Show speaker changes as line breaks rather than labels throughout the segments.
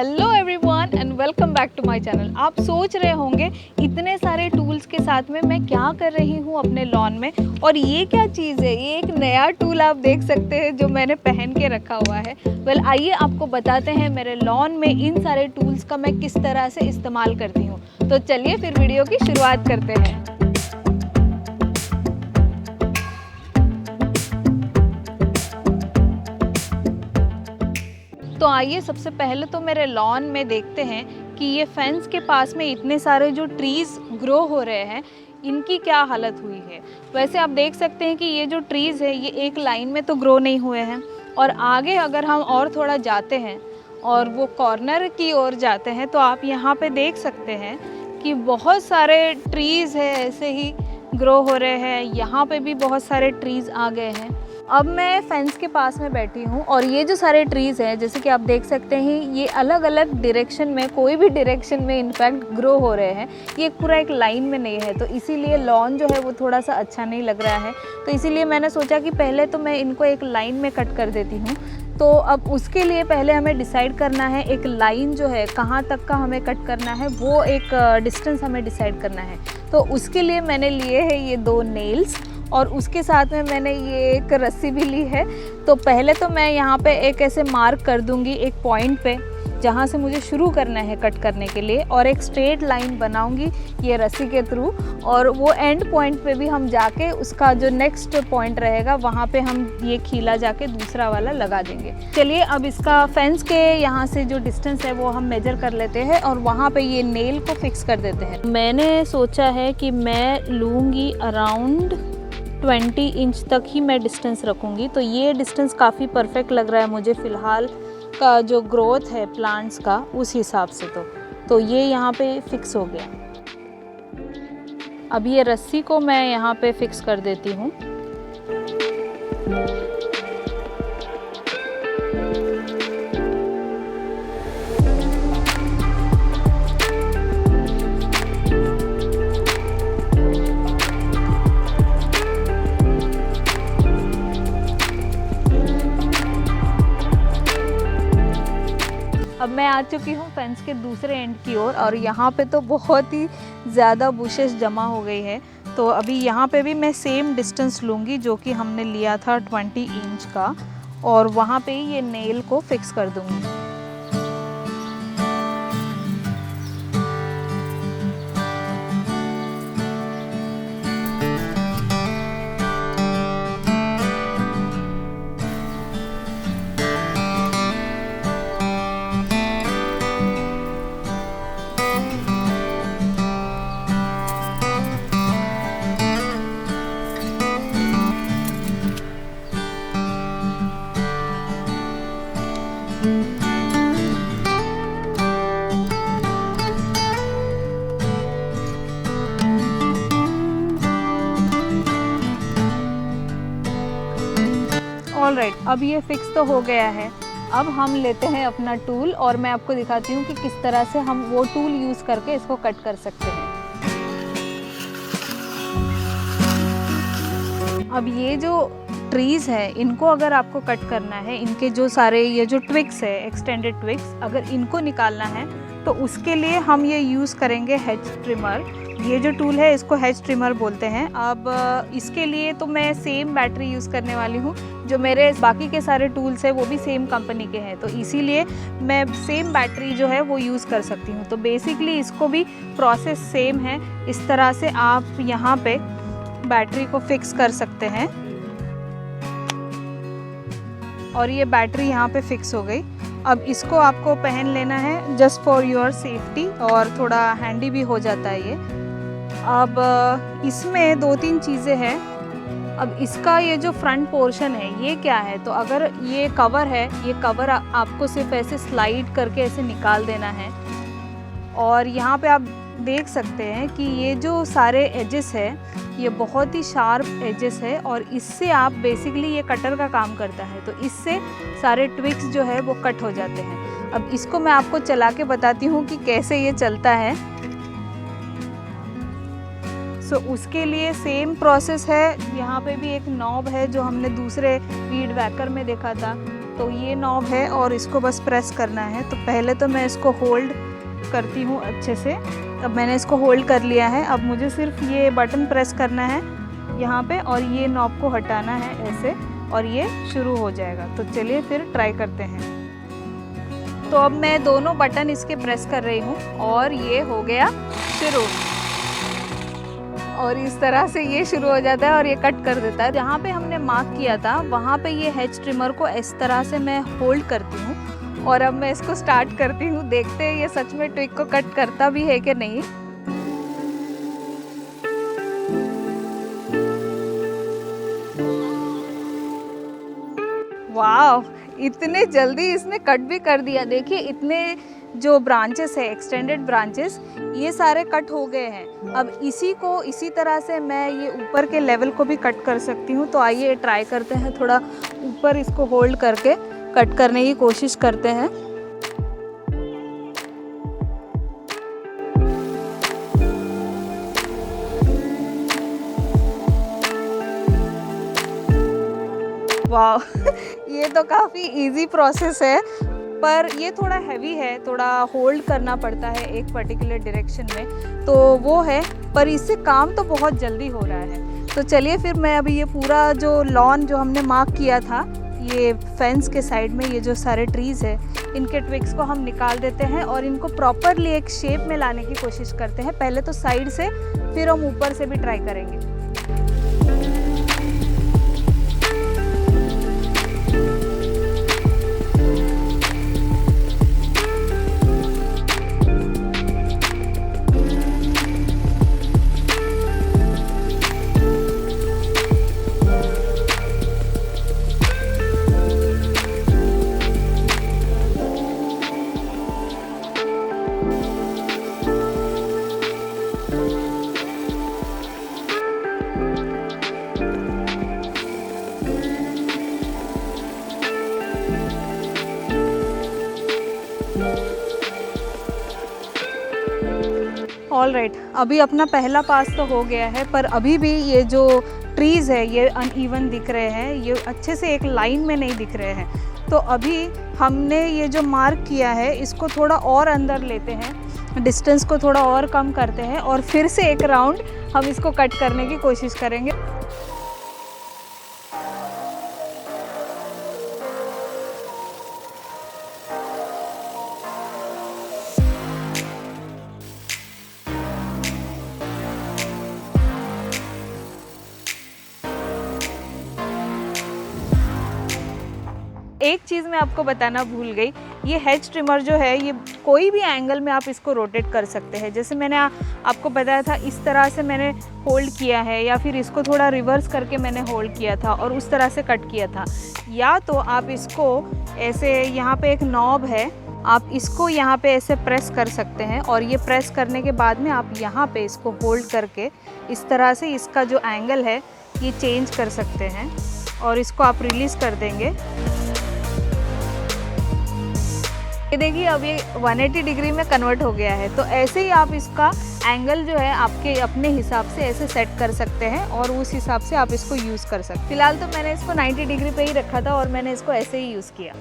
Hello everyone and welcome back to my channel. आप सोच रहे होंगे इतने सारे टूल्स के साथ में मैं क्या कर रही हूँ अपने लॉन में, और ये क्या चीज़ है। ये एक नया टूल आप देख सकते हैं जो मैंने पहन के रखा हुआ है। वेल आइए आपको बताते हैं मेरे लॉन में इन सारे टूल्स का मैं किस तरह से इस्तेमाल करती हूँ। तो चलिए फिर वीडियो की शुरुआत करते हैं। तो आइए सबसे पहले तो मेरे लॉन में देखते हैं कि ये फेंस के पास में इतने सारे जो ट्रीज़ ग्रो हो रहे हैं इनकी क्या हालत हुई है। वैसे आप देख सकते हैं कि ये जो ट्रीज़ है ये एक लाइन में तो ग्रो नहीं हुए हैं, और आगे अगर हम और थोड़ा जाते हैं और वो कॉर्नर की ओर जाते हैं तो आप यहाँ पे देख सकते हैं कि बहुत सारे ट्रीज़ है ऐसे ही ग्रो हो रहे हैं। यहाँ पे भी बहुत सारे ट्रीज़ आ गए हैं। अब मैं फेंस के पास में बैठी हूँ और ये जो सारे ट्रीज़ हैं जैसे कि आप देख सकते हैं ये अलग अलग डायरेक्शन में, कोई भी डायरेक्शन में इनफैक्ट ग्रो हो रहे हैं। ये पूरा एक लाइन में नहीं है, तो इसीलिए लॉन जो है वो थोड़ा सा अच्छा नहीं लग रहा है। तो इसीलिए मैंने सोचा कि पहले तो मैं इनको एक लाइन में कट कर देती हूँ। तो अब उसके लिए पहले हमें डिसाइड करना है एक लाइन जो है कहाँ तक का हमें कट करना है, वो एक डिस्टेंस हमें डिसाइड करना है। तो उसके लिए मैंने लिए हैं ये 2 नेल्स और उसके साथ में मैंने ये एक रस्सी भी ली है। तो पहले तो मैं यहाँ पे एक ऐसे मार्क कर दूँगी एक पॉइंट पे जहाँ से मुझे शुरू करना है कट करने के लिए, और एक स्ट्रेट लाइन बनाऊँगी ये रस्सी के थ्रू, और वो एंड पॉइंट पे भी हम जाके उसका जो नेक्स्ट पॉइंट रहेगा वहाँ पे हम ये खीला जाके दूसरा वाला लगा देंगे। चलिए अब इसका फेंस के यहाँ से जो डिस्टेंस है वो हम मेजर कर लेते हैं और वहाँ पे ये नेल को फिक्स कर देते हैं। मैंने सोचा है कि मैं लूँगी अराउंड 20 इंच तक ही मैं डिस्टेंस रखूँगी। तो ये डिस्टेंस काफ़ी परफेक्ट लग रहा है मुझे फ़िलहाल का जो ग्रोथ है प्लांट्स का उस हिसाब से। तो ये यहाँ पे फिक्स हो गया। अब ये रस्सी को मैं यहाँ पे फिक्स कर देती हूँ। अब मैं आ चुकी हूँ फेंस के दूसरे एंड की ओर, और यहाँ पे तो बहुत ही ज़्यादा बुशेस जमा हो गई है। तो अभी यहाँ पे भी मैं सेम डिस्टेंस लूँगी जो कि हमने लिया था 20 इंच का, और वहाँ पे ही ये नेल को फिक्स कर दूँगी। ऑलराइट, अब ये फिक्स तो हो गया है। अब हम लेते हैं अपना टूल और मैं आपको दिखाती हूँ कि किस तरह से हम वो टूल यूज़ करके इसको कट कर सकते हैं। अब ये जो ट्रीज़ है इनको अगर आपको कट करना है, इनके जो सारे ये जो ट्विक्स है, एक्सटेंडेड ट्विक्स, अगर इनको निकालना है तो उसके लिए हम ये यूज़ करेंगे हेज ट्रिमर। ये जो टूल है इसको हेज ट्रिमर बोलते हैं। अब इसके लिए तो मैं सेम बैटरी यूज़ करने वाली हूँ। जो मेरे बाकी के सारे टूल्स हैं वो भी सेम कंपनी के हैं, तो इसीलिए मैं सेम बैटरी जो है वो यूज़ कर सकती हूँ। तो बेसिकली इसको भी प्रोसेस सेम है। इस तरह से आप यहाँ पे बैटरी को फिक्स कर सकते हैं, और ये बैटरी यहाँ पे फिक्स हो गई। अब इसको आपको पहन लेना है जस्ट फॉर योर सेफ्टी, और थोड़ा हैंडी भी हो जाता है ये। अब इसमें 2-3 चीज़ें हैं। अब इसका ये जो फ्रंट पोर्शन है ये क्या है, तो अगर ये कवर है, ये कवर आपको सिर्फ ऐसे स्लाइड करके ऐसे निकाल देना है। और यहाँ पे आप देख सकते हैं कि ये जो सारे एजेस है ये बहुत ही शार्प एजेस है, और इससे आप बेसिकली ये कटर का काम करता है। तो इससे सारे ट्विक्स जो है वो कट हो जाते हैं। अब इसको मैं आपको चला के बताती हूँ कि कैसे ये चलता है। सो उसके लिए सेम प्रोसेस है। यहाँ पे भी एक नॉब है जो हमने दूसरे वीड वैकर में देखा था। तो ये नॉब है और इसको बस प्रेस करना है। तो पहले तो मैं इसको होल्ड करती हूँ अच्छे से। अब मैंने इसको होल्ड कर लिया है। अब मुझे सिर्फ ये बटन प्रेस करना है यहाँ पे और ये नॉब को हटाना है ऐसे, और ये शुरू हो जाएगा। तो चलिए फिर ट्राई करते हैं। तो अब मैं दोनों बटन इसके प्रेस कर रही हूँ और ये हो गया शुरू। और इस तरह से ये शुरू हो जाता है और ये कट कर देता है। जहाँ पे हमने मार्क किया था वहाँ पे ये हेज ट्रिमर को इस तरह से मैं होल्ड करती हूँ और अब मैं इसको स्टार्ट करती हूँ। देखते हैं ये सच में ट्विग को कट करता भी है कि नहीं। वाह, इतने जल्दी इसने कट भी कर दिया। देखिए इतने जो ब्रांचेस है, एक्सटेंडेड ब्रांचेस, ये सारे कट हो गए हैं। अब इसी को इसी तरह से मैं ये ऊपर के लेवल को भी कट कर सकती हूँ। तो आइए ट्राई करते हैं, थोड़ा ऊपर इसको होल्ड करके कट करने की कोशिश करते हैं। वाह ये तो काफ़ी इजी प्रोसेस है, पर ये थोड़ा हैवी है, थोड़ा होल्ड करना पड़ता है एक पर्टिकुलर डायरेक्शन में, तो वो है। पर इससे काम तो बहुत जल्दी हो रहा है। तो चलिए फिर मैं अभी ये पूरा जो लॉन जो हमने मार्क किया था, ये फेंस के साइड में ये जो सारे ट्रीज़ है, इनके ट्विग्स को हम निकाल देते हैं और इनको प्रॉपरली एक शेप में लाने की कोशिश करते हैं। पहले तो साइड से, फिर हम ऊपर से भी ट्राई करेंगे। ऑल राइट, अभी अपना पहला पास तो हो गया है, पर अभी भी ये जो ट्रीज़ है ये अनइवन दिख रहे हैं, ये अच्छे से एक लाइन में नहीं दिख रहे हैं। तो अभी हमने ये जो मार्क किया है इसको थोड़ा और अंदर लेते हैं, डिस्टेंस को थोड़ा और कम करते हैं और फिर से एक राउंड हम इसको कट करने की कोशिश करेंगे। एक चीज़ मैं आपको बताना भूल गई, ये हेज ट्रिमर जो है ये कोई भी एंगल में आप इसको रोटेट कर सकते हैं। जैसे मैंने आपको बताया था, इस तरह से मैंने होल्ड किया है, या फिर इसको थोड़ा रिवर्स करके मैंने होल्ड किया था और उस तरह से कट किया था। या तो आप इसको ऐसे, यहाँ पे एक नॉब है, आप इसको यहाँ पे ऐसे प्रेस कर सकते हैं और ये प्रेस करने के बाद में आप यहाँ पे इसको होल्ड करके इस तरह से इसका जो एंगल है ये चेंज कर सकते हैं और इसको आप रिलीज़ कर देंगे। ये देखिए अब ये 180 डिग्री में कन्वर्ट हो गया है। तो ऐसे ही आप इसका एंगल जो है आपके अपने हिसाब से ऐसे सेट कर सकते हैं और उस हिसाब से आप इसको यूज़ कर सकते हैं। फिलहाल तो मैंने इसको 90 डिग्री पे ही रखा था और मैंने इसको ऐसे ही यूज़ किया।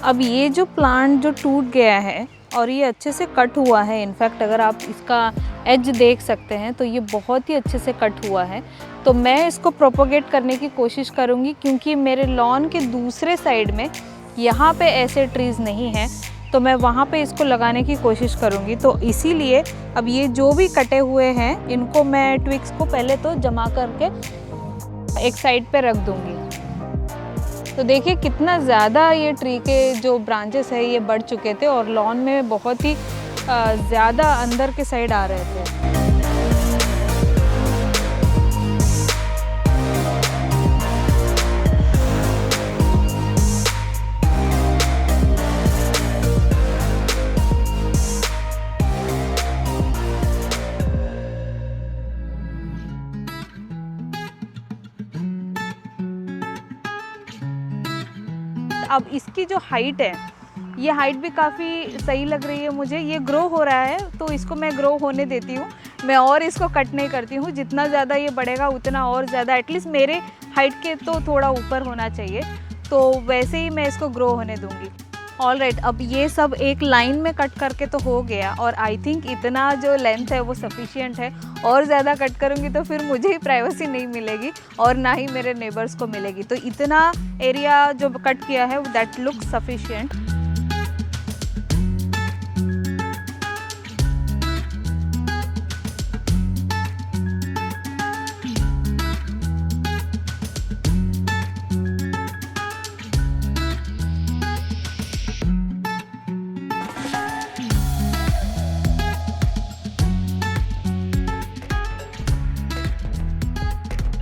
अब ये जो प्लांट जो टूट गया है और ये अच्छे से कट हुआ है, इनफैक्ट अगर आप इसका एज देख सकते हैं तो ये बहुत ही अच्छे से कट हुआ है। तो मैं इसको प्रोपोगेट करने की कोशिश करूँगी, क्योंकि मेरे लॉन के दूसरे साइड में यहाँ पे ऐसे ट्रीज़ नहीं हैं, तो मैं वहाँ पे इसको लगाने की कोशिश करूँगी। तो इसीलिए अब ये जो भी कटे हुए हैं इनको मैं ट्विग्स को पहले तो जमा करके एक साइड पे रख दूँगी। तो देखिए कितना ज़्यादा ये ट्री के जो ब्रांचेस है ये बढ़ चुके थे और लॉन में बहुत ही ज़्यादा अंदर के साइड आ रहे थे। अब इसकी जो हाइट है ये हाइट भी काफ़ी सही लग रही है मुझे। ये ग्रो हो रहा है तो इसको मैं ग्रो होने देती हूँ, मैं और इसको कट नहीं करती हूँ। जितना ज़्यादा ये बढ़ेगा उतना और ज़्यादा, एटलीस्ट मेरे हाइट के तो थोड़ा ऊपर होना चाहिए, तो वैसे ही मैं इसको ग्रो होने दूँगी। ऑलराइट, अब ये सब एक लाइन में कट करके तो हो गया, और आई थिंक इतना जो लेंथ है वो सफिशिएंट है। और ज़्यादा कट करूँगी तो फिर मुझे ही प्राइवेसी नहीं मिलेगी और ना ही मेरे नेबर्स को मिलेगी। तो इतना एरिया जो कट किया है दैट लुक सफिशिएंट।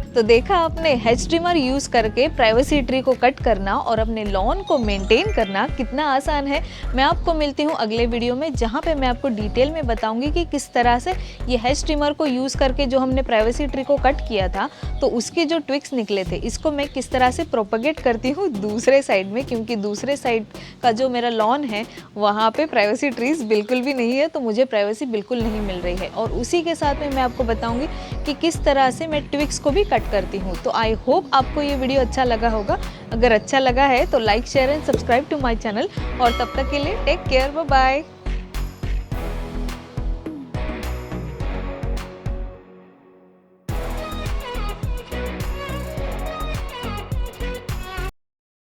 तो देखा आपने, हेज ट्रिमर यूज़ करके प्राइवेसी ट्री को कट करना और अपने लॉन को मेंटेन करना कितना आसान है। मैं आपको मिलती हूँ अगले वीडियो में, जहाँ पे मैं आपको डिटेल में बताऊंगी कि किस तरह से ये हेज ट्रिमर को यूज़ करके जो हमने प्राइवेसी ट्री को कट किया था तो उसके जो ट्विक्स निकले थे, इसको मैं किस तरह से प्रोपगेट करती हूँ दूसरे साइड में, क्योंकि दूसरे साइड का जो मेरा लॉन है वहाँ पे प्राइवेसी ट्रीज बिल्कुल भी नहीं है, तो मुझे प्राइवेसी बिल्कुल नहीं मिल रही है। और उसी के साथ में मैं आपको बताऊँगी कि किस तरह से मैं ट्विक्स को भी कट करती हूँ। तो आई होप आपको ये वीडियो अच्छा लगा होगा। अगर अच्छा लगा है तो like, share and subscribe to my channel, और तब तक के लिए टेक केयर, बाय बाय।